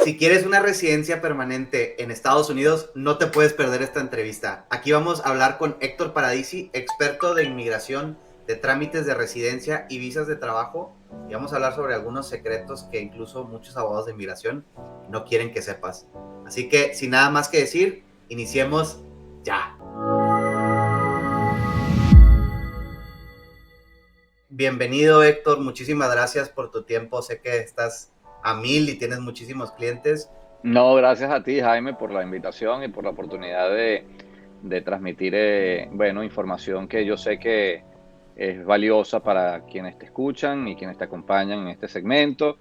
Si quieres una residencia permanente en Estados Unidos, no te puedes perder esta entrevista. Aquí vamos a hablar con Héctor Paradisi, experto de inmigración, de trámites de residencia y visas de trabajo. Y vamos a hablar sobre algunos secretos que incluso muchos abogados de inmigración no quieren que sepas. Así que, sin nada más que decir, iniciemos ya. Bienvenido, Héctor. Muchísimas gracias por tu tiempo. Sé que estás a 1000 y tienes muchísimos clientes. No, gracias a ti, Jaime, por la invitación y por la oportunidad de transmitir, información que yo sé que es valiosa para quienes te escuchan y quienes te acompañan en este segmento,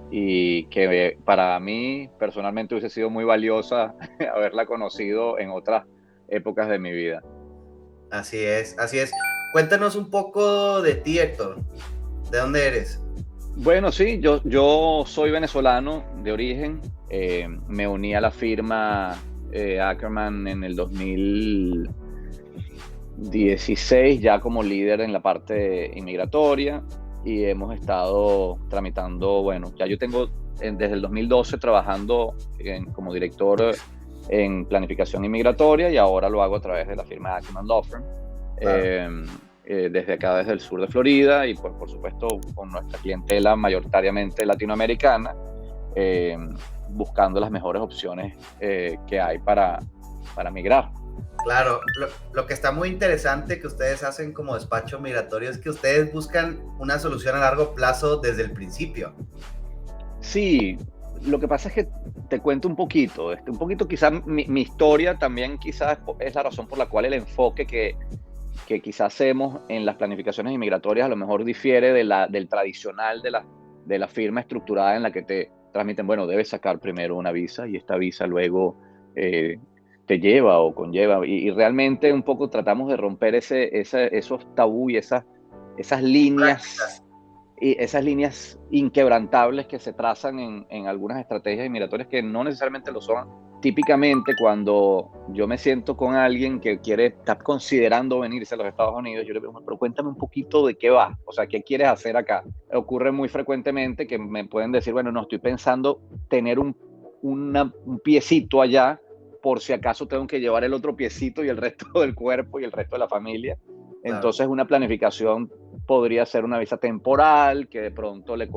y que para mí personalmente hubiese sido muy valiosa haberla conocido en otras épocas de mi vida. Así es, así es. Cuéntanos un poco de ti, Héctor. ¿De dónde eres? Bueno, sí, yo soy venezolano de origen. Me uní a la firma Ackerman en el 2016, ya como líder en la parte inmigratoria, y hemos estado tramitando, ya yo tengo desde el 2012 trabajando como director en planificación inmigratoria, y ahora lo hago a través de la firma Ackerman Law Firm. Claro. Desde acá, desde el sur de Florida, y pues por supuesto con nuestra clientela mayoritariamente latinoamericana, buscando las mejores opciones que hay para migrar. Claro, lo que está muy interesante que ustedes hacen como despacho migratorio es que ustedes buscan una solución a largo plazo desde el principio. Sí, lo que pasa es que te cuento un poquito quizás mi historia también quizás es la razón por la cual el enfoque que quizás hacemos en las planificaciones inmigratorias a lo mejor difiere del tradicional de la firma estructurada en la que te transmiten, debes sacar primero una visa y esta visa luego te lleva o conlleva. Y realmente un poco tratamos de romper esos tabú y esas líneas, y esas líneas inquebrantables que se trazan en algunas estrategias inmigratorias que no necesariamente lo son. Típicamente cuando yo me siento con alguien que está considerando venirse a los Estados Unidos, yo le pregunto, pero cuéntame un poquito de qué va, o sea, ¿qué quieres hacer acá? Ocurre muy frecuentemente que me pueden decir, no, estoy pensando tener un piecito allá, por si acaso tengo que llevar el otro piecito y el resto del cuerpo y el resto de la familia. Entonces, una planificación podría ser una visa temporal que de pronto le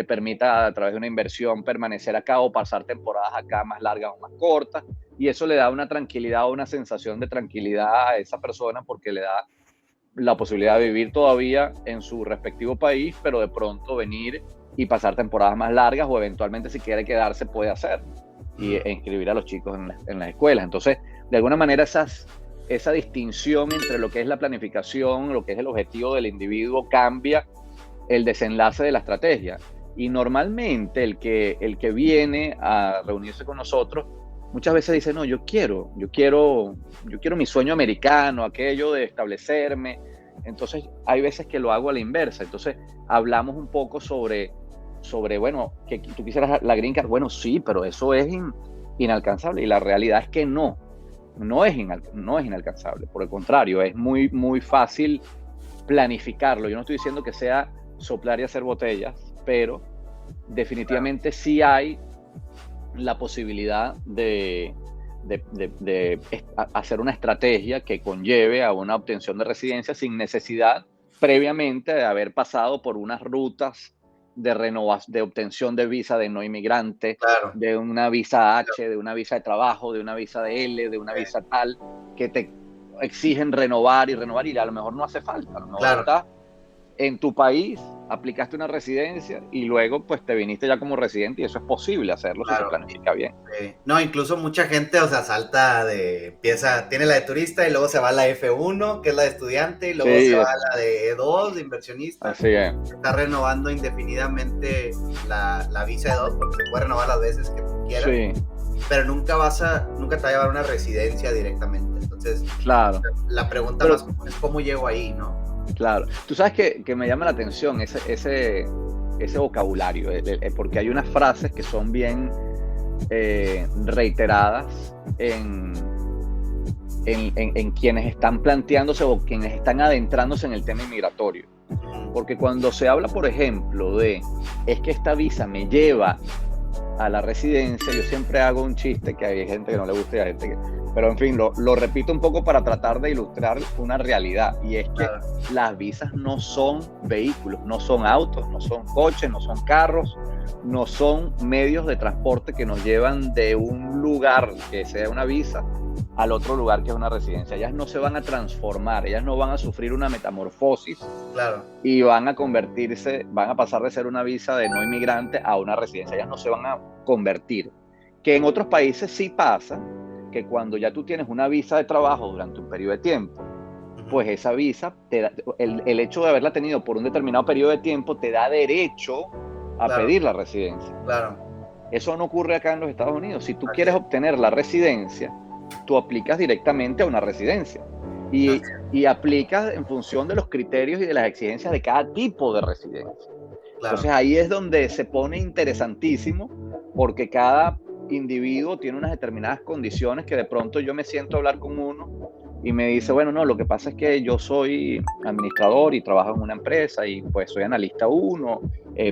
permita, a través de una inversión, permanecer acá o pasar temporadas acá más largas o más cortas. Y eso le da una tranquilidad o una sensación de tranquilidad a esa persona, porque le da la posibilidad de vivir todavía en su respectivo país, pero de pronto venir y pasar temporadas más largas, o eventualmente, si quiere quedarse, puede hacer e inscribir a los chicos en las escuelas. Entonces, de alguna manera, esa distinción entre lo que es la planificación, lo que es el objetivo del individuo, cambia el desenlace de la estrategia. Y normalmente el que viene a reunirse con nosotros muchas veces dice, no, yo quiero mi sueño americano, aquello de establecerme. Entonces hay veces que lo hago a la inversa. Entonces hablamos un poco sobre que tú quisieras la green card. Bueno, sí, pero eso es inalcanzable, y la realidad es que no es inalcanzable. Por el contrario, es muy, muy fácil planificarlo. Yo no estoy diciendo que sea soplar y hacer botellas, pero definitivamente sí hay la posibilidad de hacer una estrategia que conlleve a una obtención de residencia sin necesidad previamente de haber pasado por unas rutas de obtención de visa de no inmigrante, claro, de una visa H, claro, de una visa de trabajo, de una visa de L, de una visa tal, que te exigen renovar, y a lo mejor no hace falta. A lo mejor, claro, estás en tu país, aplicaste una residencia y luego pues te viniste ya como residente, y eso es posible hacerlo, claro, si se planifica bien. No, incluso mucha gente, salta tiene la de turista y luego se va a la F1, que es la de estudiante, y luego se va a la de E2, de inversionista. Así es. Está renovando indefinidamente la visa E2, porque se puede renovar las veces que tú quieras. Sí. Pero nunca te va a llevar una residencia directamente. Entonces, claro, la pregunta más común es cómo llego ahí, ¿no? Claro. Tú sabes que me llama la atención ese vocabulario, porque hay unas frases que son bien reiteradas en quienes están planteándose o quienes están adentrándose en el tema inmigratorio. Porque cuando se habla, por ejemplo, es que esta visa me lleva a la residencia, yo siempre hago un chiste que hay gente que no le gusta y hay gente que... Pero en fin, lo repito un poco para tratar de ilustrar una realidad, y es que las visas no son vehículos, no son autos, no son coches, no son carros, no son medios de transporte que nos llevan de un lugar que sea una visa al otro lugar que es una residencia. Ellas no se van a transformar, ellas no van a sufrir una metamorfosis y van a convertirse, van a pasar de ser una visa de no inmigrante a una residencia. Ellas no se van a convertir. Que en otros países sí pasa, que cuando ya tú tienes una visa de trabajo durante un periodo de tiempo, pues esa visa, el hecho de haberla tenido por un determinado periodo de tiempo te da derecho a pedir la residencia. Eso no ocurre acá en los Estados Unidos. Si tú quieres obtener la residencia, tú aplicas directamente a una residencia y aplicas en función de los criterios y de las exigencias de cada tipo de residencia. Entonces ahí es donde se pone interesantísimo, porque cada individuo tiene unas determinadas condiciones que de pronto yo me siento a hablar con uno y me dice, bueno, no, lo que pasa es que yo soy administrador y trabajo en una empresa y pues soy analista 1,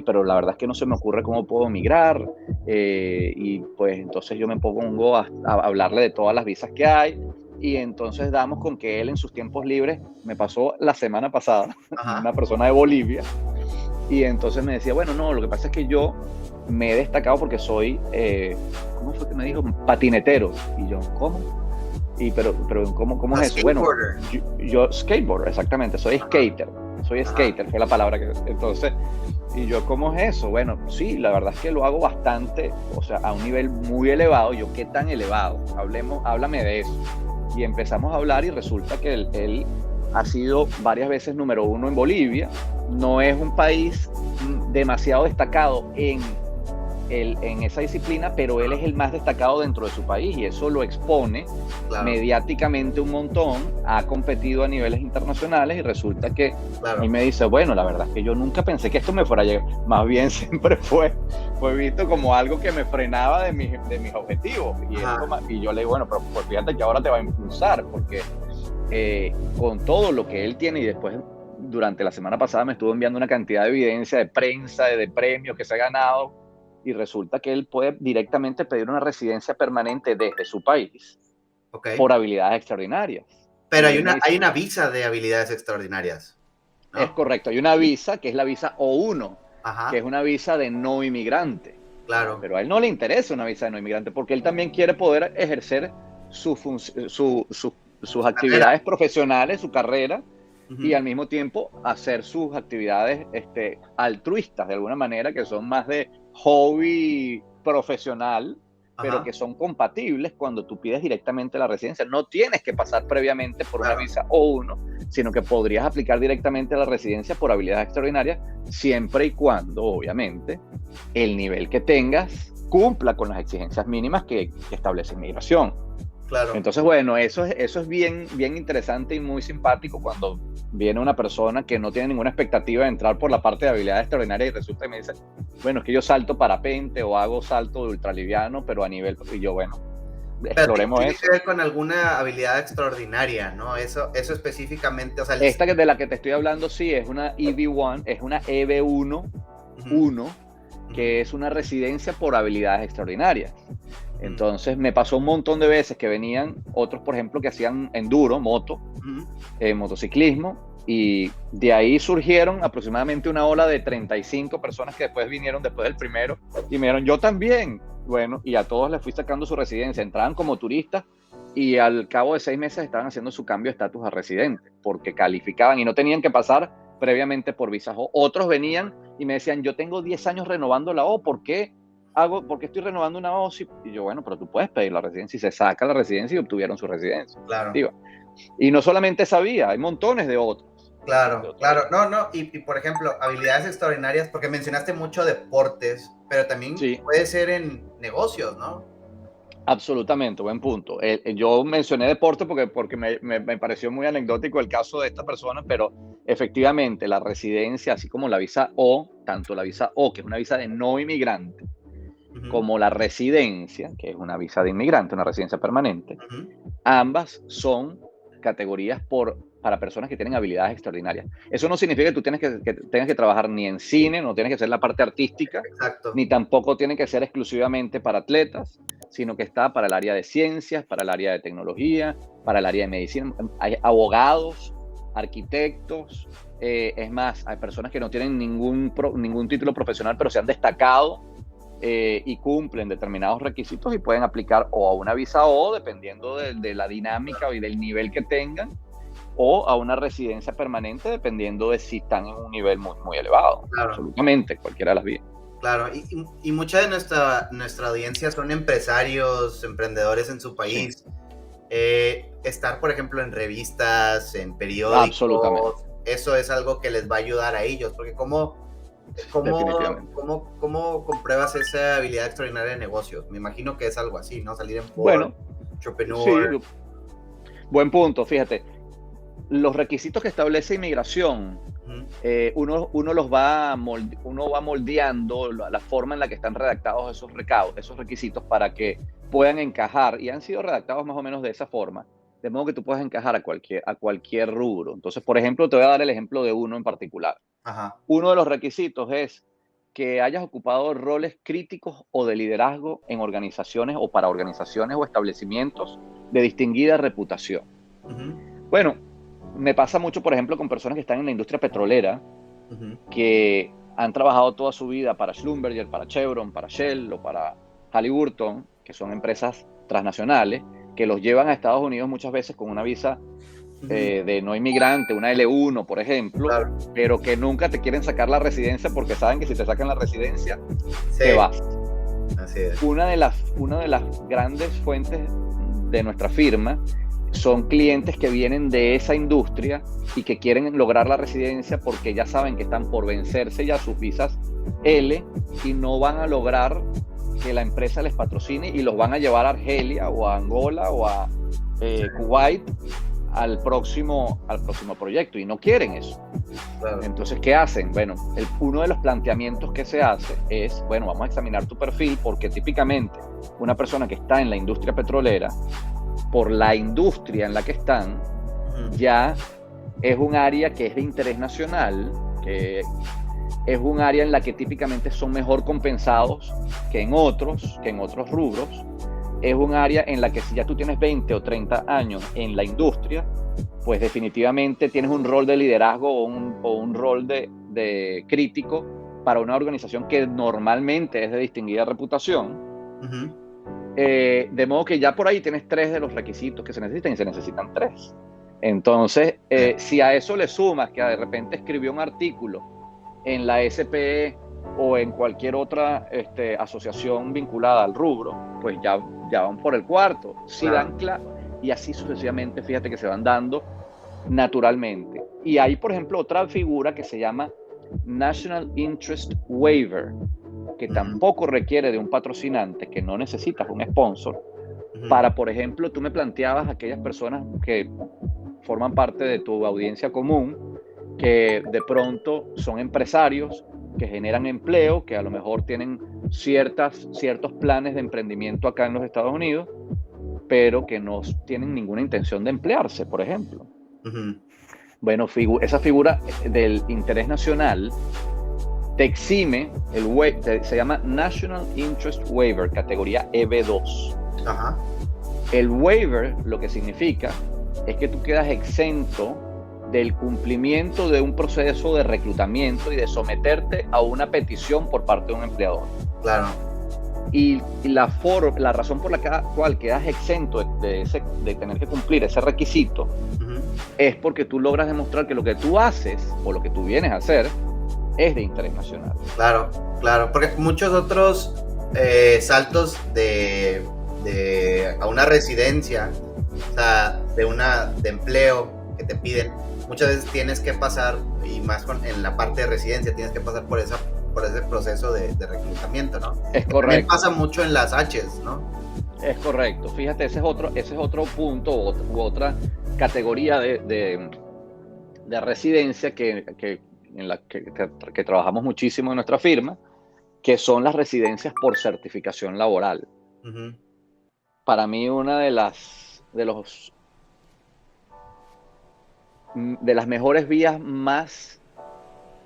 pero la verdad es que no se me ocurre cómo puedo migrar, y pues entonces yo me pongo a hablarle de todas las visas que hay, y entonces damos con que él en sus tiempos libres, me pasó la semana pasada, una persona de Bolivia, y entonces me decía, bueno, no, lo que pasa es que yo me he destacado porque soy, ¿cómo fue que me dijo? Patinetero. Y yo, ¿cómo? Pero ¿cómo es eso? Bueno, yo skateboarder, exactamente, soy skater, fue la palabra que... Entonces, y yo, ¿cómo es eso? Bueno, sí, la verdad es que lo hago bastante, o sea, a un nivel muy elevado. Yo, ¿qué tan elevado? Háblame de eso. Y empezamos a hablar y resulta que él ha sido varias veces número 1 en Bolivia. No es un país demasiado destacado en esa disciplina, pero él es el más destacado dentro de su país, y eso lo expone mediáticamente un montón. Ha competido a niveles internacionales y resulta que él me dice, bueno, la verdad es que yo nunca pensé que esto me fuera a llegar, más bien siempre fue visto como algo que me frenaba de mis objetivos, y yo le digo, bueno, pero pues fíjate que ahora te va a impulsar, porque con todo lo que él tiene, y después durante la semana pasada me estuvo enviando una cantidad de evidencia de prensa, de premios que se ha ganado, y resulta que él puede directamente pedir una residencia permanente desde su país por habilidades extraordinarias. Pero hay una visa de habilidades extraordinarias, ¿no? Es correcto, hay una visa que es la visa O1, que es una visa de no inmigrante. Pero a él no le interesa una visa de no inmigrante, porque él también quiere poder ejercer sus actividades profesionales, su carrera, y al mismo tiempo hacer sus actividades altruistas, de alguna manera, que son más de hobby profesional, pero que son compatibles cuando tú pides directamente la residencia. No tienes que pasar previamente por una visa O1, sino que podrías aplicar directamente a la residencia por habilidades extraordinarias, siempre y cuando, obviamente, el nivel que tengas cumpla con las exigencias mínimas que establece inmigración. Entonces, bueno, eso es bien interesante y muy simpático cuando viene una persona que no tiene ninguna expectativa de entrar por la parte de habilidades extraordinarias y resulta que me dice, bueno, es que yo salto parapente o hago salto de ultraliviano, pero a nivel... Y yo, bueno, exploremos eso. Tiene que ver con alguna habilidad extraordinaria, ¿no? Eso específicamente, o sea... Esta de la que te estoy hablando, sí, es una EB1, es una EB1, que es una residencia por habilidades extraordinarias. Entonces me pasó un montón de veces que venían otros, por ejemplo, que hacían enduro, motociclismo, y de ahí surgieron aproximadamente una ola de 35 personas que después vinieron después del primero y me dijeron, yo también. Bueno, y a todos les fui sacando su residencia, entraban como turistas y al cabo de 6 meses estaban haciendo su cambio de estatus a residente porque calificaban y no tenían que pasar previamente por visas O. Otros venían y me decían, yo tengo 10 años renovando la O, ¿por qué estoy renovando una O? Y yo, bueno, pero tú puedes pedir la residencia, y se saca la residencia y obtuvieron su residencia. Y no solamente esa vía, hay montones de otros. Y por ejemplo, habilidades extraordinarias, porque mencionaste mucho deportes, pero también puede ser en negocios, ¿no? Absolutamente, buen punto. Yo mencioné deporte porque me pareció muy anecdótico el caso de esta persona, pero efectivamente la residencia, así como la visa O, tanto la visa O, que es una visa de no inmigrante, como la residencia, que es una visa de inmigrante, una residencia permanente, ambas son categorías por para personas que tienen habilidades extraordinarias. Eso no significa que tú tengas que trabajar ni en cine, no tienes que ser la parte artística, Exacto. ni tampoco tiene que ser exclusivamente para atletas, sino que está para el área de ciencias, para el área de tecnología, para el área de medicina. Hay abogados, arquitectos, es más, hay personas que no tienen ningún título profesional, pero se han destacado y cumplen determinados requisitos y pueden aplicar o a una visa O, dependiendo de la dinámica y del nivel que tengan, o a una residencia permanente, dependiendo de si están en un nivel muy, muy elevado. Claro. Absolutamente, cualquiera de las vías. Claro, y mucha de nuestra audiencia son empresarios, emprendedores en su país. Sí, Estar, por ejemplo, en revistas, en absolutamente. periódicos, eso es algo que les va a ayudar a ellos, porque Definitivamente. ¿cómo compruebas esa habilidad extraordinaria de negocios? Me imagino que es algo así, ¿no? Salir en Forbes, Bueno, sí, Entrepreneur. buen punto. Fíjate, los requisitos que establece inmigración, Ujú. uno uno va moldeando la forma en la que están redactados esos requisitos para que puedan encajar, y han sido redactados más o menos de esa forma, de modo que tú puedas encajar a cualquier rubro. Entonces, por ejemplo, te voy a dar el ejemplo de uno en particular. Ajá, Uno de los requisitos es que hayas ocupado roles críticos o de liderazgo en organizaciones o para organizaciones o establecimientos de distinguida reputación. ujú, Bueno, me pasa mucho, por ejemplo, con personas que están en la industria petrolera, ujú, que han trabajado toda su vida para Schlumberger, para Chevron, para Shell o para Halliburton, que son empresas transnacionales, que los llevan a Estados Unidos muchas veces con una visa ujú. de no inmigrante, una L1, por ejemplo, Claro, pero que nunca te quieren sacar la residencia porque saben que si te sacan la residencia, te sí, vas. así es. Una de las grandes fuentes de nuestra firma son clientes que vienen de esa industria y que quieren lograr la residencia porque ya saben que están por vencerse ya sus visas L y no van a lograr que la empresa les patrocine y los van a llevar a Argelia o a Angola o a Kuwait al próximo proyecto y no quieren eso. Claro, Entonces, ¿qué hacen? Bueno, uno de los planteamientos que se hace es, bueno, vamos a examinar tu perfil porque típicamente una persona que está en la industria petrolera, por la industria en la que están, ujú, ya es un área que es de interés nacional, que es un área en la que típicamente son mejor compensados que en otros rubros. Es un área en la que si ya tú tienes 20 o 30 años en la industria, pues definitivamente tienes un rol de liderazgo o un rol de crítico para una organización que normalmente es de distinguida reputación. ujú. De modo que ya por ahí tienes 3 de los requisitos que se necesitan y se necesitan 3. Entonces, si a eso le sumas que de repente escribió un artículo en la SPE o en cualquier otra asociación vinculada al rubro, pues ya van por el cuarto. Si Claro, dan y así sucesivamente, fíjate que se van dando naturalmente. Y hay, por ejemplo, otra figura que se llama National Interest Waiver, que ujú, tampoco requiere de un patrocinante, que no necesitas un sponsor, ujú, para, por ejemplo, tú me planteabas aquellas personas que forman parte de tu audiencia común, que de pronto son empresarios, que generan empleo, que a lo mejor tienen ciertos planes de emprendimiento acá en los Estados Unidos, pero que no tienen ninguna intención de emplearse, por ejemplo. ujú. Bueno, esa figura del interés nacional te exime, se llama National Interest Waiver, categoría EB2. Ajá, El waiver lo que significa es que tú quedas exento del cumplimiento de un proceso de reclutamiento y de someterte a una petición por parte de un empleador. claro, Y la razón por la cual quedas exento de tener que cumplir ese requisito ujú, es porque tú logras demostrar que lo que tú haces o lo que tú vienes a hacer es de interés nacional. claro, claro, porque muchos otros saltos a una residencia, o sea, de empleo que te piden, muchas veces tienes que pasar, y más en la parte de residencia, tienes que pasar por ese proceso de reclutamiento, ¿no? Es Que también correcto. pasa mucho en las H's, ¿no? Es correcto. Fíjate, ese es otro punto u otra categoría de residencia en la que trabajamos muchísimo en nuestra firma, que son las residencias por certificación laboral. Ujú, Para mí, una de los de las mejores vías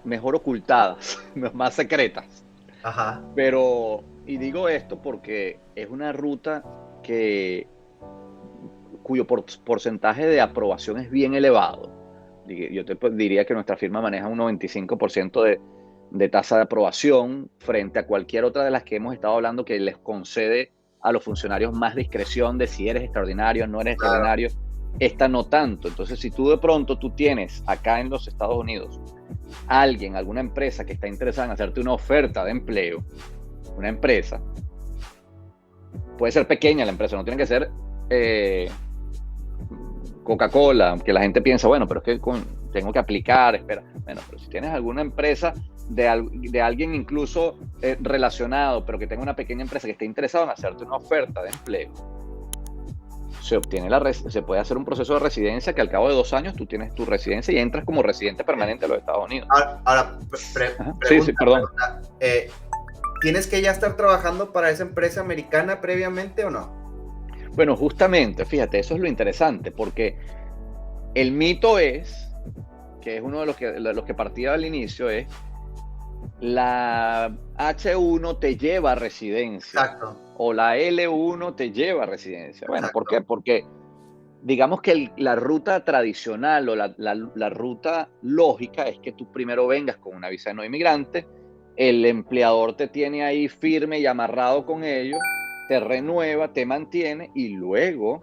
mejor ocultadas, más secretas. Ajá. Pero, y digo esto porque es una ruta cuyo porcentaje de aprobación es bien elevado. Yo te diría que nuestra firma maneja un 95% de tasa de aprobación frente a cualquier otra de las que hemos estado hablando, que les concede a los funcionarios más discreción de si eres extraordinario o no eres extraordinario. Esta no tanto. Entonces, si tú de pronto tienes acá en los Estados Unidos alguna empresa que está interesada en hacerte una oferta de empleo, una empresa, puede ser pequeña la empresa, no tiene que ser Coca-Cola, que la gente piensa, bueno, pero es que tengo que aplicar, espera. Bueno, pero si tienes alguna empresa de alguien incluso relacionado, pero que tenga una pequeña empresa que esté interesado en hacerte una oferta de empleo, se puede hacer un proceso de residencia que al cabo de 2 años tú tienes tu residencia y entras como residente permanente a los Estados Unidos. Ahora pregunta, ¿tienes que ya estar trabajando para esa empresa americana previamente o no? Bueno, justamente, fíjate, eso es lo interesante, porque el mito es, que es uno de los que partía al inicio, es la H1 te lleva a residencia. Exacto. O la L1 te lleva a residencia. Bueno, Exacto. ¿por qué? Porque digamos que la ruta tradicional o la ruta lógica es que tú primero vengas con una visa de no inmigrante, el empleador te tiene ahí firme y amarrado con ellos, te renueva, te mantiene y luego,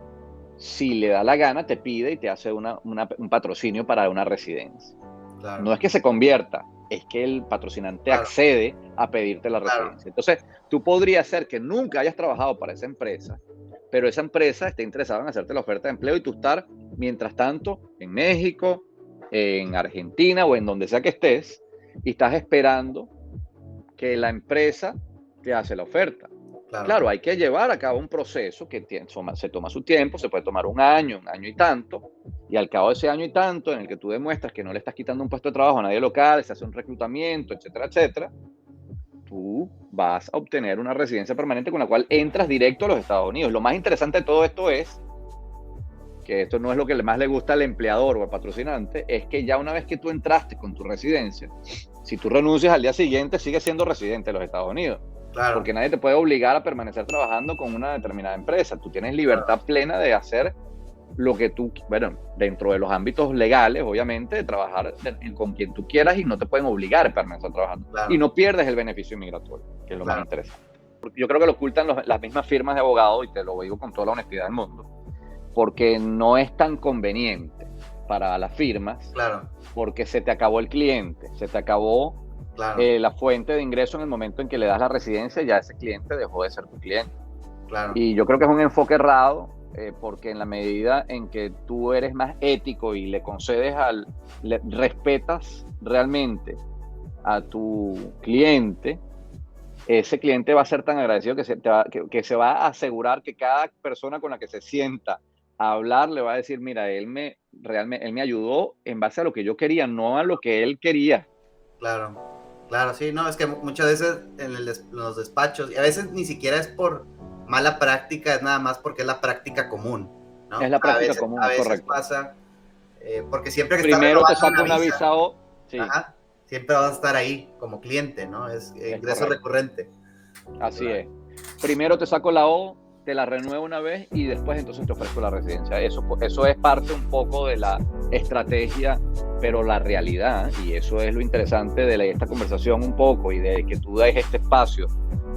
si le da la gana, te pide y te hace un patrocinio para una residencia. Claro. No es que se convierta, es que el patrocinante accede a pedirte la residencia. Entonces, tú podrías ser que nunca hayas trabajado para esa empresa, pero esa empresa esté interesada en hacerte la oferta de empleo y tú estar, mientras tanto, en México, en Argentina o en donde sea que estés, y estás esperando que la empresa te hace la oferta. Claro, hay que llevar a cabo un proceso que se toma su tiempo, se puede tomar un año y tanto, y al cabo de ese año y tanto en el que tú demuestras que no le estás quitando un puesto de trabajo a nadie local, se hace un reclutamiento, etcétera, etcétera, tú vas a obtener una residencia permanente con la cual entras directo a los Estados Unidos. Lo más interesante de todo esto es que esto no es lo que más le gusta al empleador o al patrocinante, es que ya una vez que tú entraste con tu residencia, si tú renuncias al día siguiente, sigues siendo residente de los Estados Unidos. Claro. Porque nadie te puede obligar a permanecer trabajando con una determinada empresa. Tú tienes libertad plena de hacer lo que tú, bueno, dentro de los ámbitos legales, obviamente, de trabajar con quien tú quieras y no te pueden obligar a permanecer trabajando. Y no pierdes el beneficio inmigratorio, que es lo más interesante. Porque yo creo que lo ocultan las mismas firmas de abogados, y te lo digo con toda la honestidad del mundo, porque no es tan conveniente para las firmas, porque se te acabó el cliente, se te acabó la fuente de ingreso en el momento en que le das la residencia, ya ese cliente dejó de ser tu cliente. Y yo creo que es un enfoque errado, porque en la medida en que tú eres más ético y le concedes respetas realmente a tu cliente, ese cliente va a ser tan agradecido que se va a asegurar que cada persona con la que se sienta a hablar le va a decir, mira, él me ayudó en base a lo que yo quería, no a lo que él quería. Claro, sí, no, es que muchas veces en los despachos, y a veces ni siquiera es por mala práctica, es nada más porque es la práctica común, ¿no? Es la práctica común, a veces correcto. Pasa, porque siempre que primero te saca una visa o... Sí. Siempre vas a estar ahí como cliente, ¿no? Es ingreso recurrente. Así es. Primero te saco la O, te la renuevo una vez y después entonces te ofrezco la residencia. Eso es parte un poco de la estrategia, pero la realidad, y eso es lo interesante de esta conversación un poco y de que tú des este espacio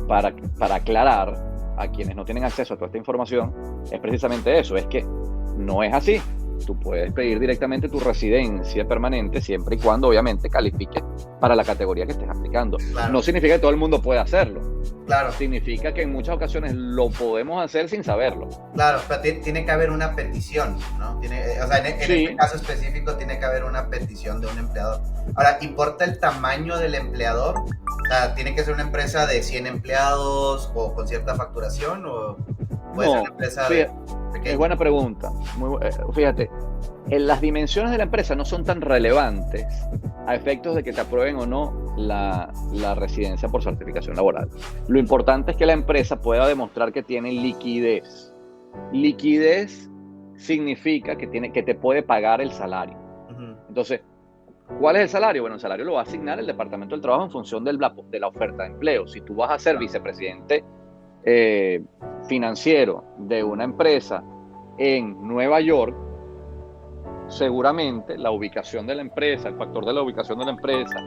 para aclarar a quienes no tienen acceso a toda esta información, es precisamente eso, es que no es así. Tú puedes pedir directamente tu residencia permanente siempre y cuando obviamente califique para la categoría que estés aplicando. No significa que todo el mundo pueda hacerlo. Significa que en muchas ocasiones lo podemos hacer sin saberlo. Pero tiene que haber una petición, ¿no? En este caso específico tiene que haber una petición de un empleador. Ahora, ¿importa el tamaño del empleador? O sea, ¿tiene que ser una empresa de 100 empleados o con cierta facturación? ¿O puede ser una empresa pequeña? Es buena pregunta. Fíjate, las dimensiones de la empresa no son tan relevantes a efectos de que te aprueben o no la residencia por certificación laboral. Lo importante es que la empresa pueda demostrar que tiene liquidez. Liquidez significa que te puede pagar el salario. Entonces, ¿cuál es el salario? Bueno, el salario lo va a asignar el Departamento del Trabajo en función de la oferta de empleo. Si tú vas a ser vicepresidente financiero de una empresa en Nueva York, seguramente la ubicación de la empresa, el factor de la ubicación de la empresa,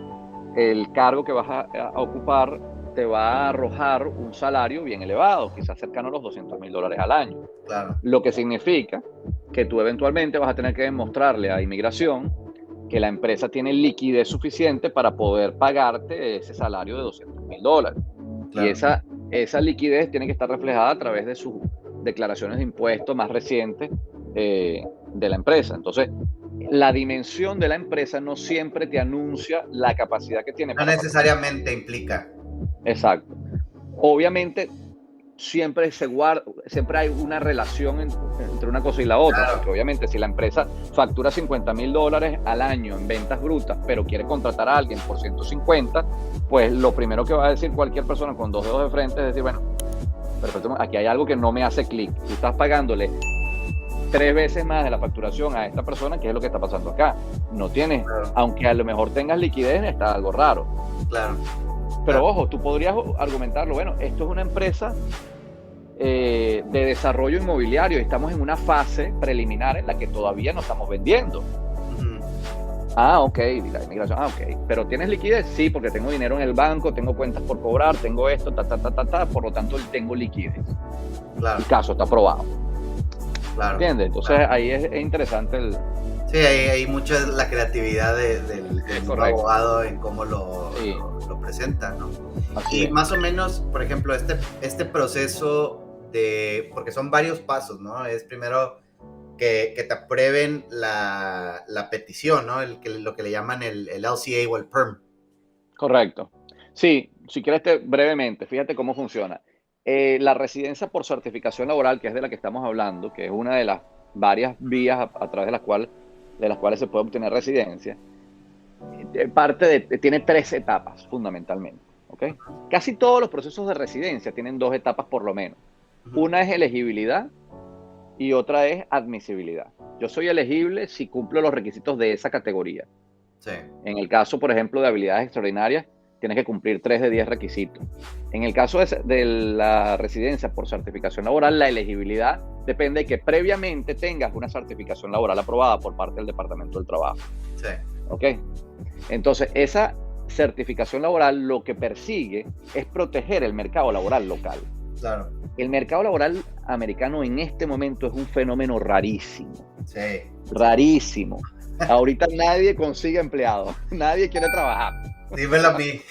el cargo que vas a ocupar, te va a arrojar un salario bien elevado, quizás cercano a los $200,000 al año. Claro. Lo que significa que tú eventualmente vas a tener que demostrarle a inmigración que la empresa tiene liquidez suficiente para poder pagarte ese salario de $200,000. Claro. Y esa liquidez tiene que estar reflejada a través de sus declaraciones de impuestos más recientes de la empresa. Entonces, la dimensión de la empresa no siempre te anuncia la capacidad que tiene. No necesariamente implica. Exacto. Obviamente, siempre hay una relación entre una cosa y la otra, Claro. porque obviamente si la empresa factura $50,000 al año en ventas brutas, pero quiere contratar a alguien por 150, pues lo primero que va a decir cualquier persona con dos dedos de frente es decir, bueno, perfecto, aquí hay algo que no me hace clic. Tú estás pagándole 3 veces más de la facturación a esta persona, que es lo que está pasando acá. No tienes, Claro. aunque a lo mejor tengas liquidez, está algo raro. Claro. Pero Claro. ojo, tú podrías argumentarlo, bueno, esto es una empresa de desarrollo inmobiliario y estamos en una fase preliminar en la que todavía no estamos vendiendo. Ujú. Ah, ok, la inmigración, ok. Pero ¿tienes liquidez? Sí, porque tengo dinero en el banco, tengo cuentas por cobrar, tengo esto, por lo tanto tengo liquidez. Claro. El caso está aprobado. Claro. ¿Entiendes? Entonces Claro. ahí es interesante el... Sí, hay mucha la creatividad del correcto. abogado en cómo lo presenta, ¿no? Así Y es. más o menos, por ejemplo, este proceso porque son varios pasos, ¿no? Es primero que te aprueben la petición, ¿no? Lo que le llaman el LCA o el PERM. Correcto. Sí, si quieres brevemente, fíjate cómo funciona. La residencia por certificación laboral, que es de la que estamos hablando, que es una de las varias vías a través de las cuales se puede obtener residencia, tiene 3 etapas fundamentalmente. ¿Okay? Casi todos los procesos de residencia tienen 2 etapas por lo menos. Una es elegibilidad y otra es admisibilidad. Yo soy elegible si cumplo los requisitos de esa categoría. Sí. En el caso, por ejemplo, de habilidades extraordinarias, tienes que cumplir 3 de 10 requisitos. En el caso de la residencia por certificación laboral, la elegibilidad depende de que previamente tengas una certificación laboral aprobada por parte del Departamento del Trabajo. Sí. ¿Ok? Entonces, esa certificación laboral lo que persigue es proteger el mercado laboral local. Claro. El mercado laboral americano en este momento es un fenómeno rarísimo. Sí. Rarísimo. Ahorita nadie consigue empleados, nadie quiere trabajar. Dímelo a mí.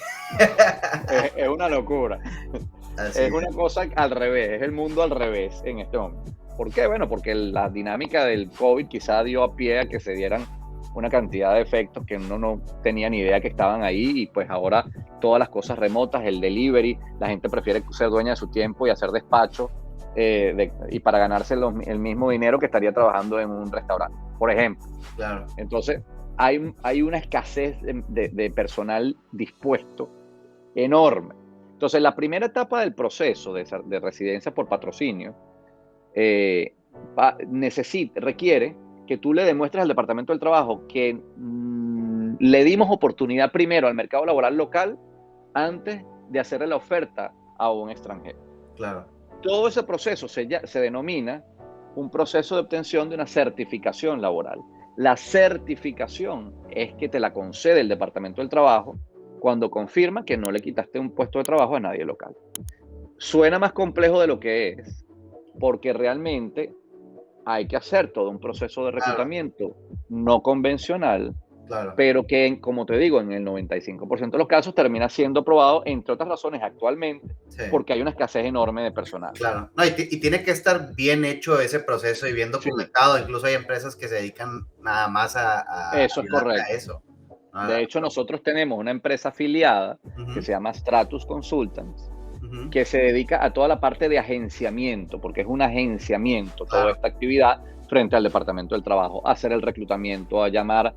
Es una locura. Así es una cosa al revés, es el mundo al revés en este momento. ¿Por qué? Bueno, porque la dinámica del COVID quizá dio a pie a que se dieran una cantidad de efectos que uno no tenía ni idea que estaban ahí, y pues ahora todas las cosas remotas, el delivery, la gente prefiere ser dueña de su tiempo y hacer despacho y para ganarse el mismo dinero que estaría trabajando en un restaurante, por ejemplo. Claro. Entonces hay una escasez de personal dispuesto enorme. Entonces la primera etapa del proceso de residencia por patrocinio requiere que tú le demuestres al Departamento del Trabajo que le dimos oportunidad primero al mercado laboral local antes de hacerle la oferta a un extranjero. Claro. Todo ese proceso se denomina un proceso de obtención de una certificación laboral. La certificación es que te la concede el Departamento del Trabajo cuando confirma que no le quitaste un puesto de trabajo a nadie local. Suena más complejo de lo que es, porque realmente hay que hacer todo un proceso de reclutamiento no convencional, claro, pero que, como te digo, en el 95% de los casos termina siendo aprobado, entre otras razones actualmente, sí, porque hay una escasez enorme de personal. Claro, no, y tiene que estar bien hecho ese proceso y bien documentado. Sí. Incluso hay empresas que se dedican nada más a eso es correcto. A eso. De hecho, nosotros tenemos una empresa afiliada que se llama Stratus Consultants, Ujú. que se dedica a toda la parte de agenciamiento, porque es un agenciamiento toda Claro, esta actividad frente al Departamento del Trabajo, a hacer el reclutamiento, a llamar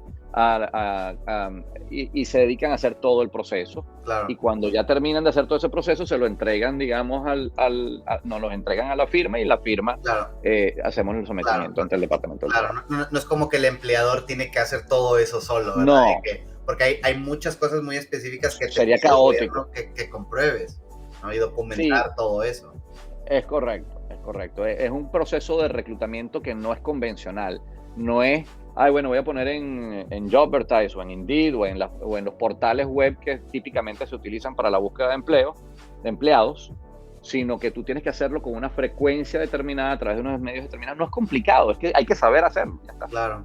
y se dedican a hacer todo el proceso. Y claro, cuando ya terminan de hacer todo ese proceso, se lo entregan, digamos, nos los entregan a la firma y la firma claro, hacemos el claro, sometimiento ante el Departamento del claro. Trabajo. No es como que el empleador tiene que hacer todo eso solo, ¿verdad? No, Porque hay muchas cosas muy específicas que te sería pide el caótico. gobierno que compruebes, ¿no? Y Sí, documentar todo eso. es correcto, es correcto. Es un proceso de reclutamiento que no es convencional. No es, ay, bueno, voy a poner en Jobvertise o en Indeed o en los portales web que típicamente se utilizan para la búsqueda de empleo, de empleados, sino que tú tienes que hacerlo con una frecuencia determinada a través de unos medios determinados. No es complicado, es que hay que saber hacerlo, ya está. Claro,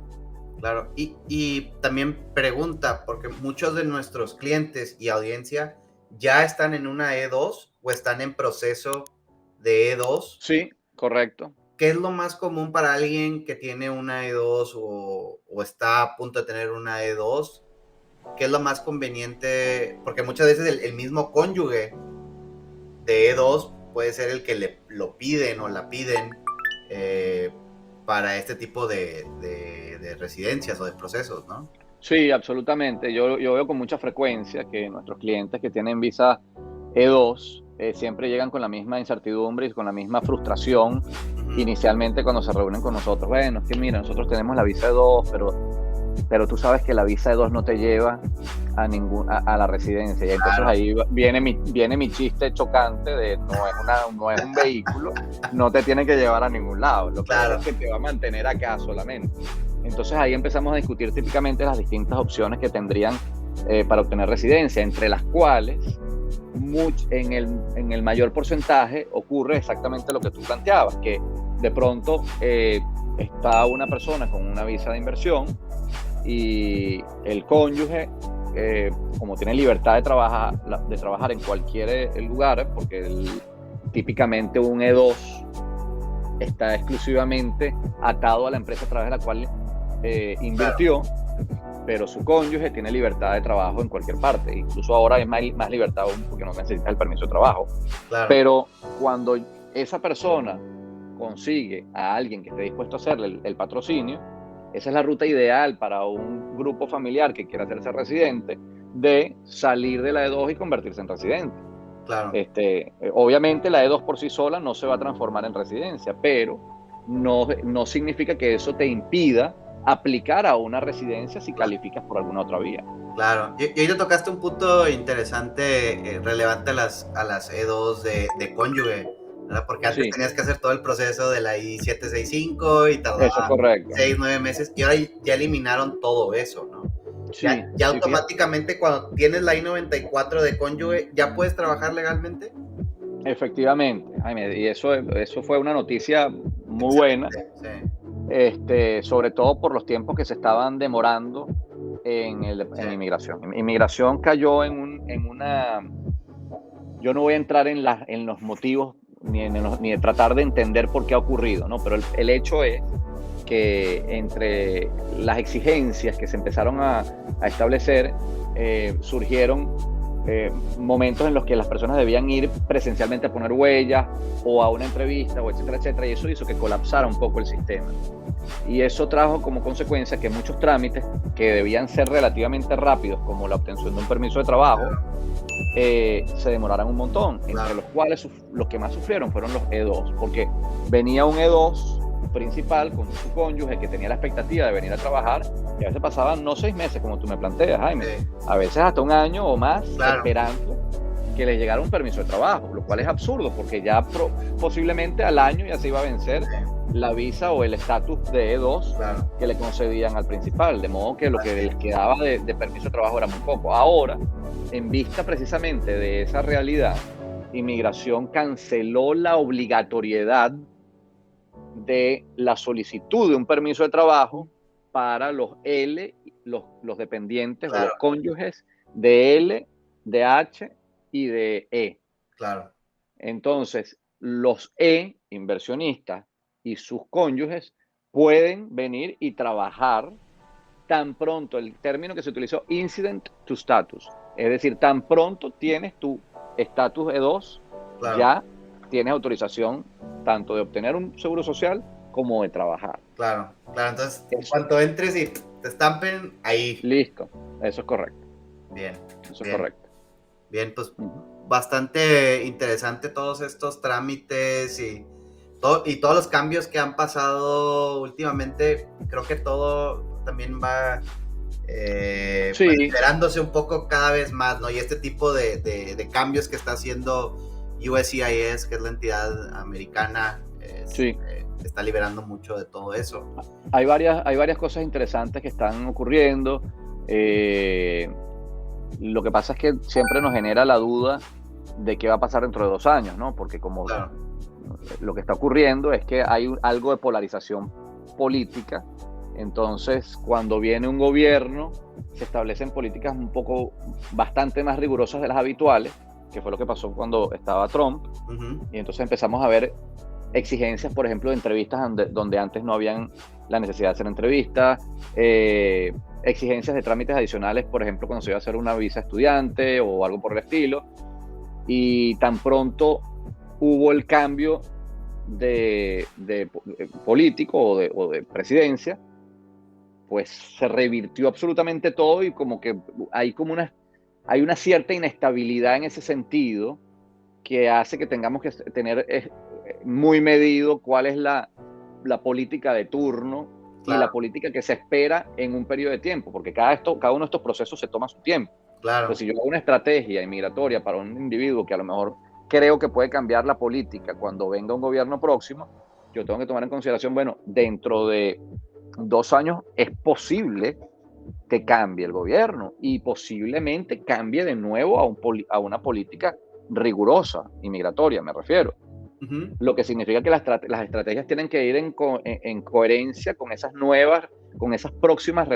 claro. Y también pregunta, porque muchos de nuestros clientes y audiencia ya están en una E2 o están en proceso de E2. Sí, correcto. ¿Qué es lo más común para alguien que tiene una E2 o está a punto de tener una E2? ¿Qué es lo más conveniente? Porque muchas veces el mismo cónyuge de E2 puede ser el que lo piden o la piden eh, para este tipo de residencias o de procesos, ¿no? Sí, absolutamente. Yo veo con mucha frecuencia que nuestros clientes que tienen visa E2 siempre llegan con la misma incertidumbre y con la misma frustración Ujú. inicialmente cuando se reúnen con nosotros. Bueno, es que mira, nosotros tenemos la visa E2, pero tú sabes que la visa E2 no te lleva a la residencia. Y entonces Claro, ahí viene mi chiste chocante de no es un vehículo, no te tiene que llevar a ningún lado. Lo que es claro, que te va a mantener acá solamente. Entonces ahí empezamos a discutir típicamente las distintas opciones que tendrían para obtener residencia, entre las cuales en el mayor porcentaje ocurre exactamente lo que tú planteabas, que de pronto está una persona con una visa de inversión y el cónyuge, como tiene libertad de trabajar en cualquier lugar, porque típicamente un E2 está exclusivamente atado a la empresa a través de la cual claro, invirtió, pero su cónyuge tiene libertad de trabajo en cualquier parte. Incluso ahora hay más libertad aún porque no necesita el permiso de trabajo. claro, Pero cuando esa persona consigue a alguien que esté dispuesto a hacerle el patrocinio, esa es la ruta ideal para un grupo familiar que quiera hacerse residente, de salir de la E2 y convertirse en residente. claro, Obviamente la E2 por sí sola no se va a transformar en residencia, pero no significa que eso te impida aplicar a una residencia si claro. calificas por alguna otra vía. Claro, y ahí te tocaste un punto interesante, relevante a las E2 de cónyuge, ¿verdad? Porque antes Sí, tenías que hacer todo el proceso de la I-765 y eso es tardaba correcto. 6, 9 meses, y ahora ya eliminaron todo eso, ¿no? Sí, Ya sí, fíjate. automáticamente cuando tienes la I-94 de cónyuge, ¿ya puedes trabajar legalmente? Efectivamente, Jaime, y eso fue una noticia muy buena, Excelente, sí, sobre todo por los tiempos que se estaban demorando sí, en inmigración. Inmigración cayó en una. Yo no voy a entrar en los motivos ni de tratar de entender por qué ha ocurrido, ¿no? Pero el hecho es que entre las exigencias que se empezaron a establecer, surgieron momentos en los que las personas debían ir presencialmente a poner huellas o a una entrevista, o etcétera, etcétera, y eso hizo que colapsara un poco el sistema. Y eso trajo como consecuencia que muchos trámites que debían ser relativamente rápidos, como la obtención de un permiso de trabajo, claro, se demoraran un montón, entre claro, los cuales los que más sufrieron fueron los E2, porque venía un E2 principal con su cónyuge que tenía la expectativa de venir a trabajar, y a veces pasaban no 6 meses como tú me planteas, Jaime, sí, a veces hasta un año o más claro, esperando que les llegara un permiso de trabajo, lo cual es absurdo porque ya posiblemente al año ya se iba a vencer sí, la visa o el estatus de E2 claro, que le concedían al principal, de modo que lo que así les quedaba de permiso de trabajo era muy poco. Ahora, en vista precisamente de esa realidad, Inmigración canceló la obligatoriedad de la solicitud de un permiso de trabajo para los dependientes o los claro, cónyuges de L, de H y de E. claro, Entonces, los inversionistas y sus cónyuges pueden venir y trabajar tan pronto, el término que se utilizó, incident to status, es decir, tan pronto tienes tu estatus E2, Claro. Ya tienes autorización tanto de obtener un seguro social como de trabajar. Claro, claro. Entonces, en Eso, cuanto entres y te estampen, ahí. listo, eso es correcto, Bien, eso es bien, correcto. bien. Pues Ujú. bastante interesante todos estos trámites y todos los cambios que han pasado últimamente. Creo que todo también va pues Sí, liberándose un poco cada vez más, ¿no? Y este tipo de cambios que está haciendo USCIS, que es la entidad americana, sí. está liberando mucho de todo eso. Hay varias cosas interesantes que están ocurriendo. Eh, lo que pasa es que siempre nos genera la duda de qué va a pasar dentro de 2 años, ¿no? Porque como Claro, lo que está ocurriendo es que hay algo de polarización política. Entonces, cuando viene un gobierno, se establecen políticas un poco bastante más rigurosas de las habituales, que fue lo que pasó cuando estaba Trump. uh-huh, Y entonces empezamos a ver exigencias, por ejemplo, de entrevistas donde antes no habían la necesidad de hacer entrevistas, exigencias de trámites adicionales, por ejemplo, cuando se iba a hacer una visa estudiante o algo por el estilo. Y tan pronto hubo el cambio de político o de presidencia, pues se revirtió absolutamente todo y como que hay una cierta inestabilidad en ese sentido que hace que tengamos que tener muy medido cuál es la política de turno y la claro, política que se espera en un periodo de tiempo, porque cada uno de estos procesos se toma su tiempo. claro. Entonces, si yo hago una estrategia inmigratoria para un individuo que a lo mejor creo que puede cambiar la política cuando venga un gobierno próximo, yo tengo que tomar en consideración, bueno, dentro de 2 años es posible que cambie el gobierno y posiblemente cambie de nuevo a una política rigurosa, inmigratoria, me refiero. Uh-huh. Lo que significa que las estrategias tienen que ir en coherencia con esas nuevas, con esas próximas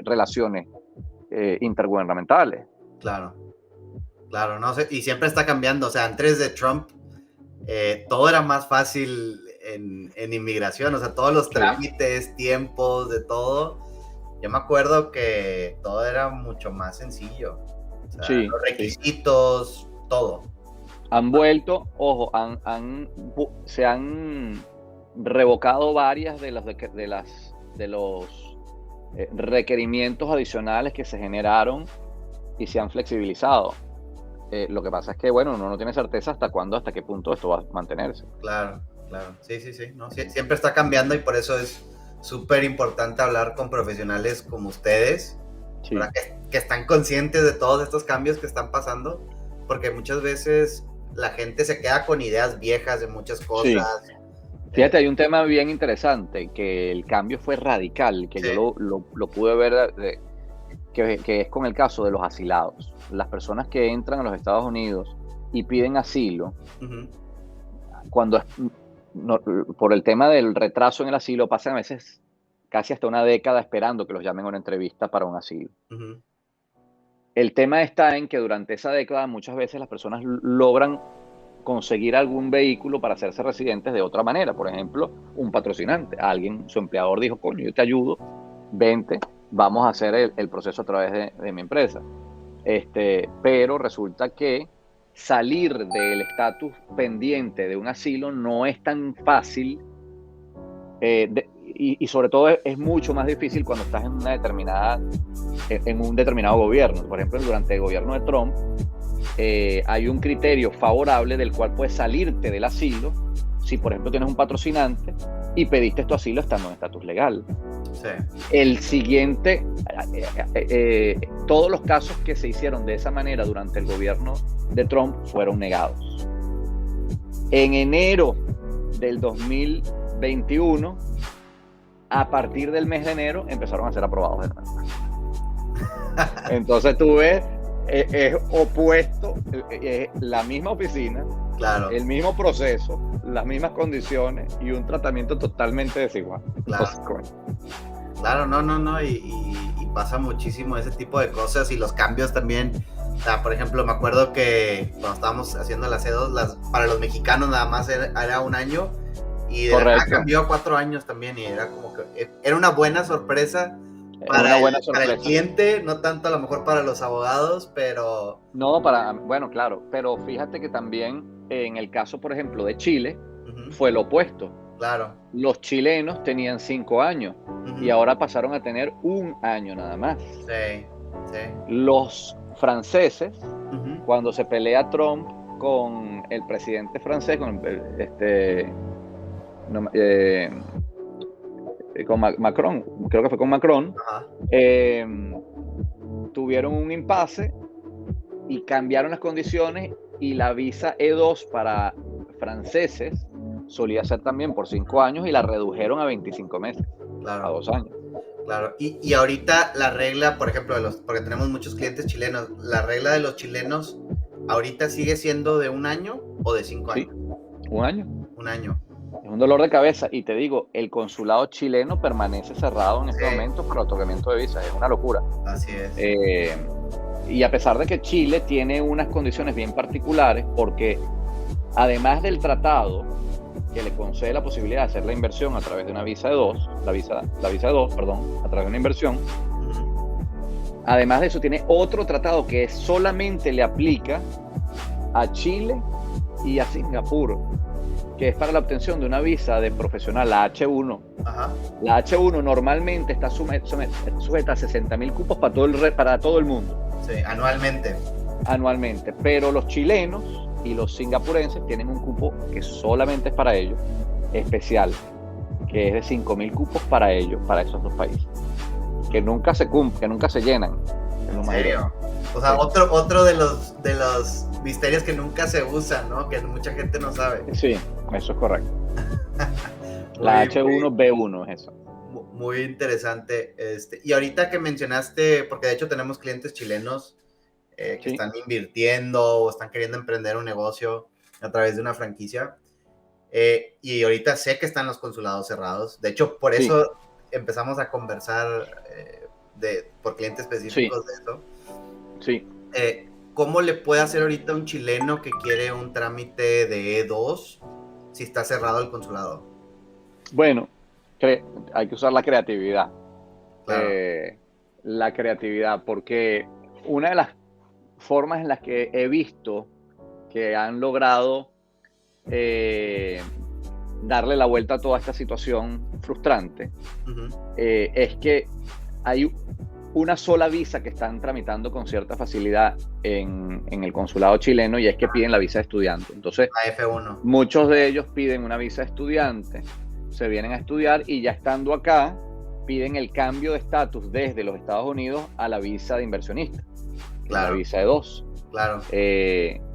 relaciones intergubernamentales. Claro, claro, no sé, y siempre está cambiando. O sea, antes de Trump, todo era más fácil en inmigración, o sea, todos los Sí, trámites, tiempos, de todo. Yo me acuerdo que todo era mucho más sencillo. O sea, sí, los sí. requisitos, todo. Han vuelto, ojo, se han revocado varias de los requerimientos adicionales que se generaron y se han flexibilizado. Lo que pasa es que, bueno, uno no tiene certeza hasta cuándo, hasta qué punto esto va a mantenerse. Claro, claro. Sí, sí, sí. ¿No? Siempre está cambiando y por eso es súper importante hablar con profesionales como ustedes, Sí. ¿verdad? Que están conscientes de todos estos cambios que están pasando, porque muchas veces la gente se queda con ideas viejas de muchas Sí. cosas. Fíjate, hay un tema bien interesante, que el cambio fue radical, que Sí. yo lo pude ver, que es con el caso de los asilados. Las personas que entran a los Estados Unidos y piden asilo, Uh-huh. cuando por el tema del retraso en el asilo, pasan a veces casi hasta una década esperando que los llamen a una entrevista para un asilo. Uh-huh. El tema está en que durante esa década muchas veces las personas logran conseguir algún vehículo para hacerse residentes de otra manera. Por ejemplo, un patrocinante. Alguien, su empleador dijo, coño, yo te ayudo, vente, vamos a hacer el proceso a través de mi empresa. Pero resulta que salir del estatus pendiente de un asilo no es tan fácil, y sobre todo es mucho más difícil cuando estás en un determinado gobierno. Por ejemplo, durante el gobierno de Trump, hay un criterio favorable del cual puedes salirte del asilo si, por ejemplo, tienes un patrocinante y pediste tu asilo estando en estatus legal. Sí. El siguiente, todos los casos que se hicieron de esa manera durante el gobierno de Trump fueron negados. En enero del 2021, a partir del mes de enero, empezaron a ser aprobados de nuevo. Entonces tú ves, es opuesto, la misma oficina, Claro, el mismo proceso, las mismas condiciones y un tratamiento totalmente desigual. claro. Entonces, coño, Claro, no, y pasa muchísimo ese tipo de cosas y los cambios también. O sea, por ejemplo, me acuerdo que cuando estábamos haciendo las C2, para los mexicanos nada más era un año y de la nada correcto. cambió a 4 años también y era como que era una buena sorpresa Es para una buena para el sorpresa. cliente, no tanto a lo mejor para los abogados, pero No, bueno, claro, pero fíjate que también en el caso, por ejemplo, de Chile, Ujú. fue lo opuesto. Claro. Los chilenos tenían 5 años Ujú. y ahora pasaron a tener 1 año nada más. Sí, sí. Los franceses, Ujú. cuando se pelea Trump con el presidente francés, no, con Macron, creo que fue con Macron, Ajá. eh, tuvieron un impasse y cambiaron las condiciones, y la visa E2 para franceses solía ser también por 5 años y la redujeron a 25 meses, a Claro, 2 años. claro. Y ahorita la regla, por ejemplo, porque tenemos muchos clientes chilenos, la regla de los chilenos ahorita sigue siendo de 1 año o de 5 años. Sí, 1 año. 1 año. Es un dolor de cabeza, y te digo, el consulado chileno permanece cerrado en este Sí. momento para otorgamiento de visas. Es una locura. Así es. Y a pesar de que Chile tiene unas condiciones bien particulares, porque además del tratado que le concede la posibilidad de hacer la inversión a través de una visa de dos, la visa de dos, perdón, a través de una inversión, Ujú. además de eso tiene otro tratado que solamente le aplica a Chile y a Singapur, que es para la obtención de una visa de profesional, la H1. Ajá. La H1 normalmente está sujeta a 60.000 cupos para todo el mundo Sí, anualmente. anualmente, pero los chilenos y los singapurenses tienen un cupo que solamente es para ellos, especial, que es de 5.000 cupos para ellos, para esos dos países, que nunca se cumplen, que nunca se llenan. ¿En serio? O sea, Sí. otro de los misterios que nunca se usan, ¿no? Que mucha gente no sabe. Sí, eso es correcto. La H1B1 es eso. Muy interesante. Y ahorita que mencionaste, porque de hecho tenemos clientes chilenos que Sí. están invirtiendo o están queriendo emprender un negocio a través de una franquicia. Y ahorita sé que están los consulados cerrados. De hecho, por Sí. eso empezamos a conversar por clientes específicos de eso. Sí. ¿Cómo le puede hacer ahorita un chileno que quiere un trámite de E2 si está cerrado el consulado? Bueno, hay que usar la creatividad. Claro. La creatividad, porque una de las formas en las que he visto que han logrado darle la vuelta a toda esta situación frustrante, Uh-huh. es que hay una sola visa que están tramitando con cierta facilidad en el consulado chileno, y es que piden la visa de estudiante. Entonces, La F1. muchos de ellos piden una visa de estudiante, se vienen a estudiar, y ya estando acá, piden el cambio de estatus desde los Estados Unidos a la visa de inversionista, Claro. la visa de 2. Claro.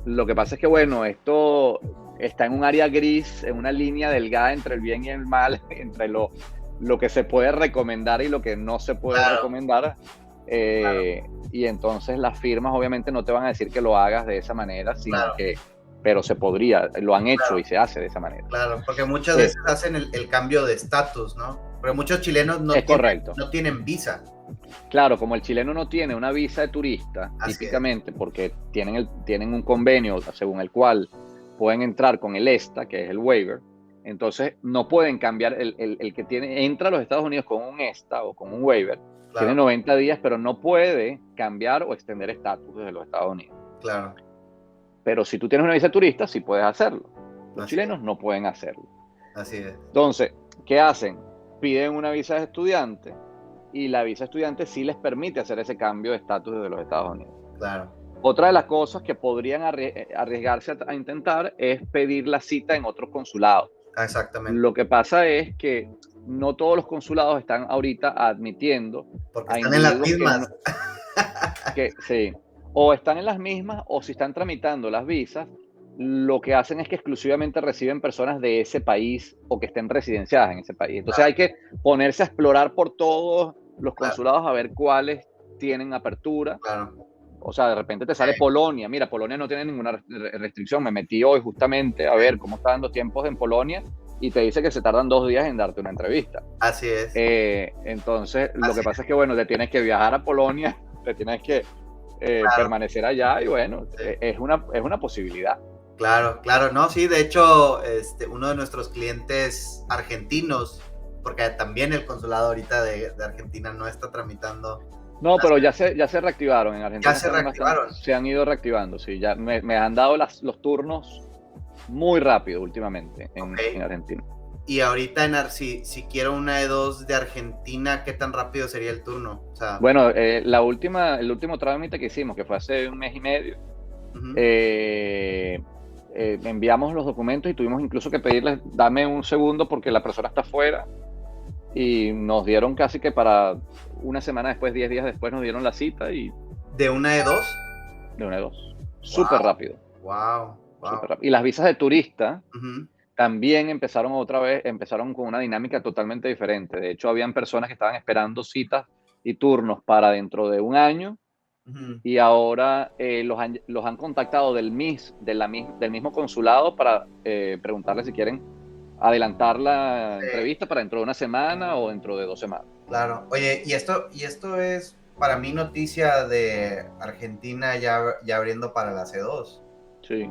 Lo que pasa es que, bueno, esto está en un área gris, en una línea delgada entre el bien y el mal, entre lo que se puede recomendar y lo que no se puede recomendar. Y entonces las firmas obviamente no te van a decir que lo hagas de esa manera, sino que, pero se podría, lo han hecho y se hace de esa manera. Claro, porque muchas veces hacen el cambio de estatus, ¿no? Porque muchos chilenos no tienen visa. Claro, como el chileno no tiene una visa de turista, típicamente, porque tienen un convenio según el cual pueden entrar con el ESTA, que es el waiver. Entonces no pueden cambiar, el que entra a los Estados Unidos con un ESTA o con un waiver, tiene 90 días, pero no puede cambiar o extender estatus desde los Estados Unidos. Claro. Pero si tú tienes una visa de turista, sí puedes hacerlo. Los chilenos no pueden hacerlo. Así es. Entonces, ¿qué hacen? Piden una visa de estudiante, y la visa de estudiante sí les permite hacer ese cambio de estatus desde los Estados Unidos. Claro. Otra de las cosas que podrían arriesgarse a intentar es pedir la cita en otros consulados. Exactamente. Lo que pasa es que no todos los consulados están ahorita admitiendo. Porque están en las mismas. Sí, o están en las mismas, o si están tramitando las visas, lo que hacen es que exclusivamente reciben personas de ese país o que estén residenciadas en ese país. Entonces hay que ponerse a explorar por todos los consulados a ver cuáles tienen apertura. Claro. O sea, de repente te sale Polonia. Mira, Polonia no tiene ninguna restricción. Me metí hoy justamente a ver cómo están los tiempos en Polonia, y te dice que se tardan 2 días en darte una entrevista. Así es. Entonces, lo que pasa es que, bueno, te tienes que viajar a Polonia, te tienes que permanecer allá, y bueno, es una posibilidad. Claro, no, sí, de hecho, uno de nuestros clientes argentinos, porque también el consulado ahorita de Argentina no está tramitando. No, pero ya se reactivaron en Argentina. Ya se reactivaron. Se han ido reactivando, sí. Ya me han dado los turnos muy rápido últimamente en Ok. Argentina. Y ahorita si quiero una E2 de Argentina, ¿qué tan rápido sería el turno? O sea, Bueno, el último trámite que hicimos, que fue hace un mes y medio, ujú, enviamos los documentos y tuvimos incluso que pedirles, dame un segundo porque la persona está afuera, y nos dieron casi que para una semana después, 10 días después, nos dieron la cita y ¿de una E2? de una de dos. Súper Wow, rápido, wow, súper wow. rápido. Y las visas de turista Ujú, también empezaron con una dinámica totalmente diferente. De hecho, habían personas que estaban esperando citas y turnos para dentro de un año, ujú. y ahora los han contactado del mismo consulado para preguntarles si quieren adelantar la Sí, entrevista para dentro de una semana o dentro de 2 semanas. claro. Oye, y esto es para mí noticia de Argentina ya abriendo para la C2. Sí.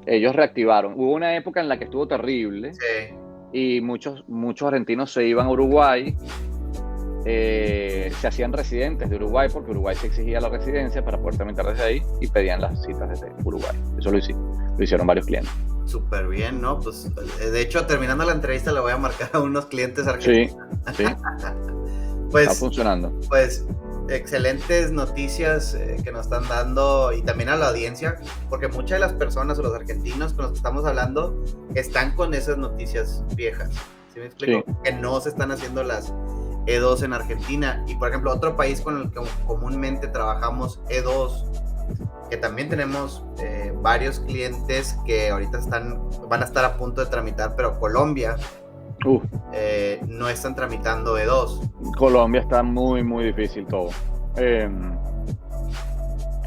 Ellos reactivaron. Hubo una época en la que estuvo terrible Sí, y muchos argentinos se iban a Uruguay, se hacían residentes de Uruguay porque Uruguay se exigía la residencia para poder tramitar desde ahí y pedían las citas desde Uruguay. Eso lo hicieron varios clientes. súper bien, ¿no? Pues de hecho, terminando la entrevista, le voy a marcar a unos clientes Sí, argentinos. sí, está Pues, funcionando. pues, excelentes noticias que nos están dando y también a la audiencia, porque muchas de las personas o los argentinos con los que estamos hablando están con esas noticias viejas. ¿Sí me explico? Sí, Que no se están haciendo las E2 en Argentina. Y por ejemplo, otro país con el que comúnmente trabajamos E2, que también tenemos varios clientes que ahorita van a estar a punto de tramitar, pero Colombia Uf, no están tramitando E2. Colombia está muy, muy difícil todo. Eh,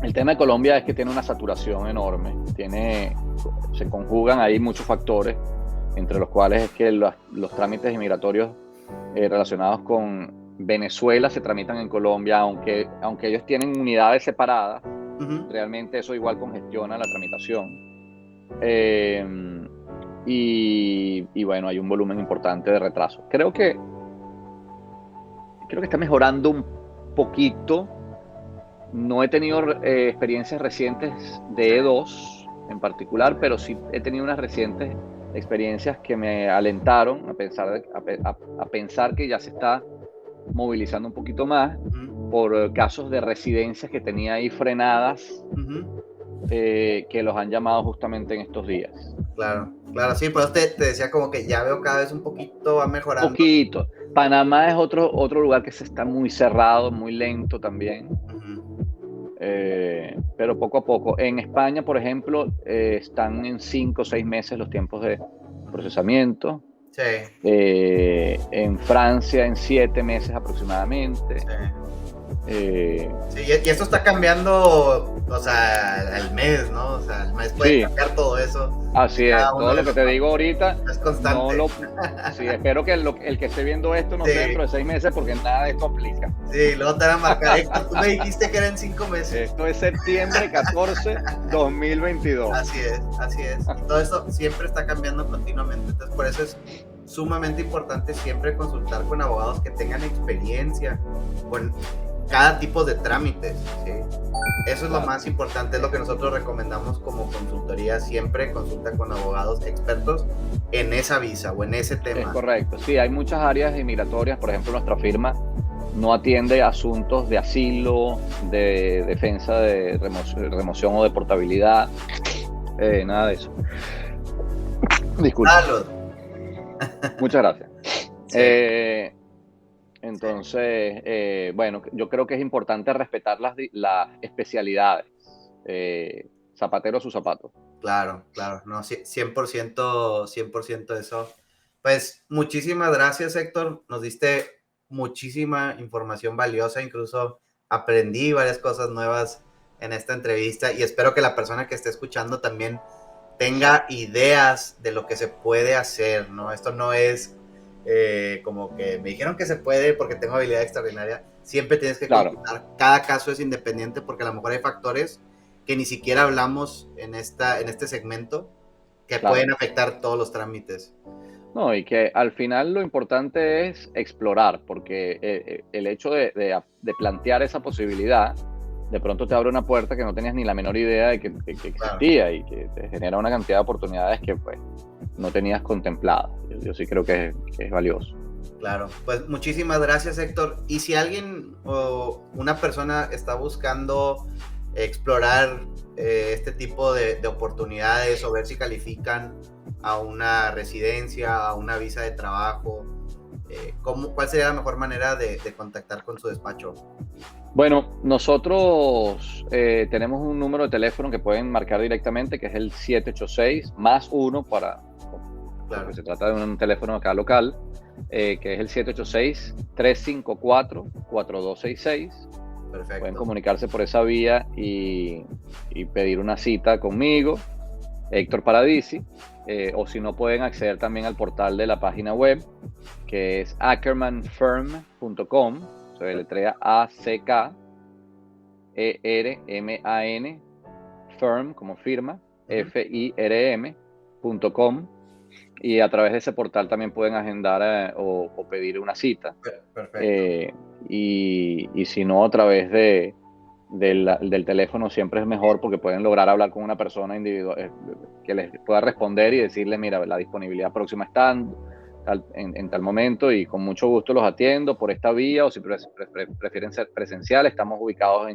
el tema de Colombia es que tiene una saturación enorme. Se conjugan ahí muchos factores, entre los cuales es que los trámites inmigratorios relacionados con Venezuela se tramitan en Colombia, aunque ellos tienen unidades separadas. Uh-huh. Realmente eso igual congestiona la tramitación. Y bueno, hay un volumen importante de retraso. Creo que está mejorando un poquito. No he tenido experiencias recientes de E2 en particular, pero sí he tenido unas recientes experiencias que me alentaron a pensar que ya se está movilizando un poquito más Uh-huh. por casos de residencias que tenía ahí frenadas, Uh-huh. que los han llamado justamente en estos días. Claro, claro, sí, pero te decía como que ya veo cada vez un poquito, va mejorando. Poquito. Panamá es otro lugar que se está muy cerrado, muy lento también. Uh-huh. Pero poco a poco. En España, por ejemplo, están en 5 o 6 meses los tiempos de procesamiento. Sí, En Francia, en 7 meses aproximadamente. sí. Eh, Sí, y esto está cambiando, o sea, al mes, ¿no? O sea, al mes puede sí, cambiar todo eso. así es. Cada uno Todo de lo que los te digo ahorita, es constante. sí, espero que el que esté viendo esto no Sí. sea dentro de 6 meses, porque nada de esto aplica. Sí, luego te van a marcar, Héctor, tú me dijiste que eran 5 meses. Esto es septiembre 14, 2022. Así es, así es. Y todo esto siempre está cambiando continuamente. Entonces, por eso es sumamente importante siempre consultar con abogados que tengan experiencia con cada tipo de trámites, ¿sí? Eso es lo más importante, es lo que nosotros recomendamos como consultoría. Siempre consulta con abogados expertos en esa visa o en ese tema. Es correcto. Sí, hay muchas áreas inmigratorias. Por ejemplo, nuestra firma no atiende asuntos de asilo, de defensa de remoción o de portabilidad, nada de eso. Disculpa. Salud. Muchas gracias. Sí. Entonces, bueno, yo creo que es importante respetar las especialidades. Zapatero a su zapato. Claro, claro, no, 100%, 100% eso. Pues muchísimas gracias, Héctor. Nos diste muchísima información valiosa, incluso aprendí varias cosas nuevas en esta entrevista y espero que la persona que esté escuchando también tenga ideas de lo que se puede hacer, ¿no? Esto no es como que me dijeron que se puede porque tengo habilidad extraordinaria. Siempre tienes que consultar. Cada caso es independiente porque a lo mejor hay factores que ni siquiera hablamos en este segmento que pueden afectar todos los trámites. No, y que al final lo importante es explorar, porque el hecho de plantear esa posibilidad de pronto te abre una puerta que no tenías ni la menor idea de que Claro, existía, y que te genera una cantidad de oportunidades que pues no tenías contempladas. Yo sí creo que es valioso. claro. Pues muchísimas gracias, Héctor. Y si alguien o una persona está buscando explorar este tipo de oportunidades o ver si califican a una residencia, a una visa de trabajo, ¿cuál sería la mejor manera de contactar con su despacho? Bueno, nosotros tenemos un número de teléfono que pueden marcar directamente, que es el 786 más uno, porque Claro, se trata de un teléfono acá local, que es el 786-354-4266. Pueden perfecto. comunicarse por esa vía y pedir una cita conmigo, Héctor Paradisi, o si no, pueden acceder también al portal de la página web, que es ackermanfirm.com. Se deletrea ACKERMAN, firm como firma, Ujú. FIRM.com, y a través de ese portal también pueden agendar o pedir una cita. Perfecto. Eh, y si no, a través del teléfono siempre es mejor, porque pueden lograr hablar con una persona individual, que les pueda responder y decirle: mira, la disponibilidad próxima está en tal momento, y con mucho gusto los atiendo por esta vía, o si prefieren ser presencial, estamos ubicados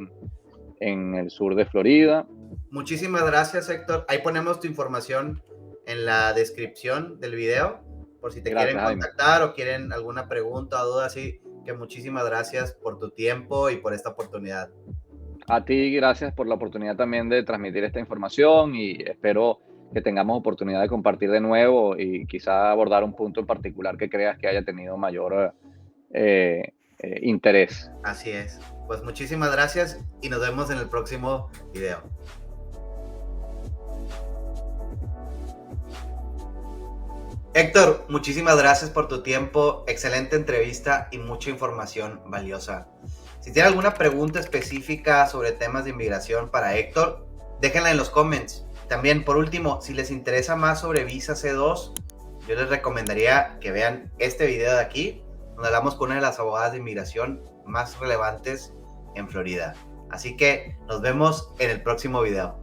en el sur de Florida. Muchísimas gracias, Héctor. Ahí ponemos tu información en la descripción del video, por si te quieren Gracias, Jaime. contactar o quieren alguna pregunta o duda, así que muchísimas gracias por tu tiempo y por esta oportunidad. A ti, gracias por la oportunidad también de transmitir esta información, y espero que tengamos oportunidad de compartir de nuevo y quizá abordar un punto en particular que creas que haya tenido mayor interés. Así es. Pues muchísimas gracias y nos vemos en el próximo video. Héctor, muchísimas gracias por tu tiempo, excelente entrevista y mucha información valiosa. Si tiene alguna pregunta específica sobre temas de inmigración para Héctor, déjenla en los comments. También, por último, si les interesa más sobre Visa C2, yo les recomendaría que vean este video de aquí, donde hablamos con una de las abogadas de inmigración más relevantes en Florida. Así que nos vemos en el próximo video.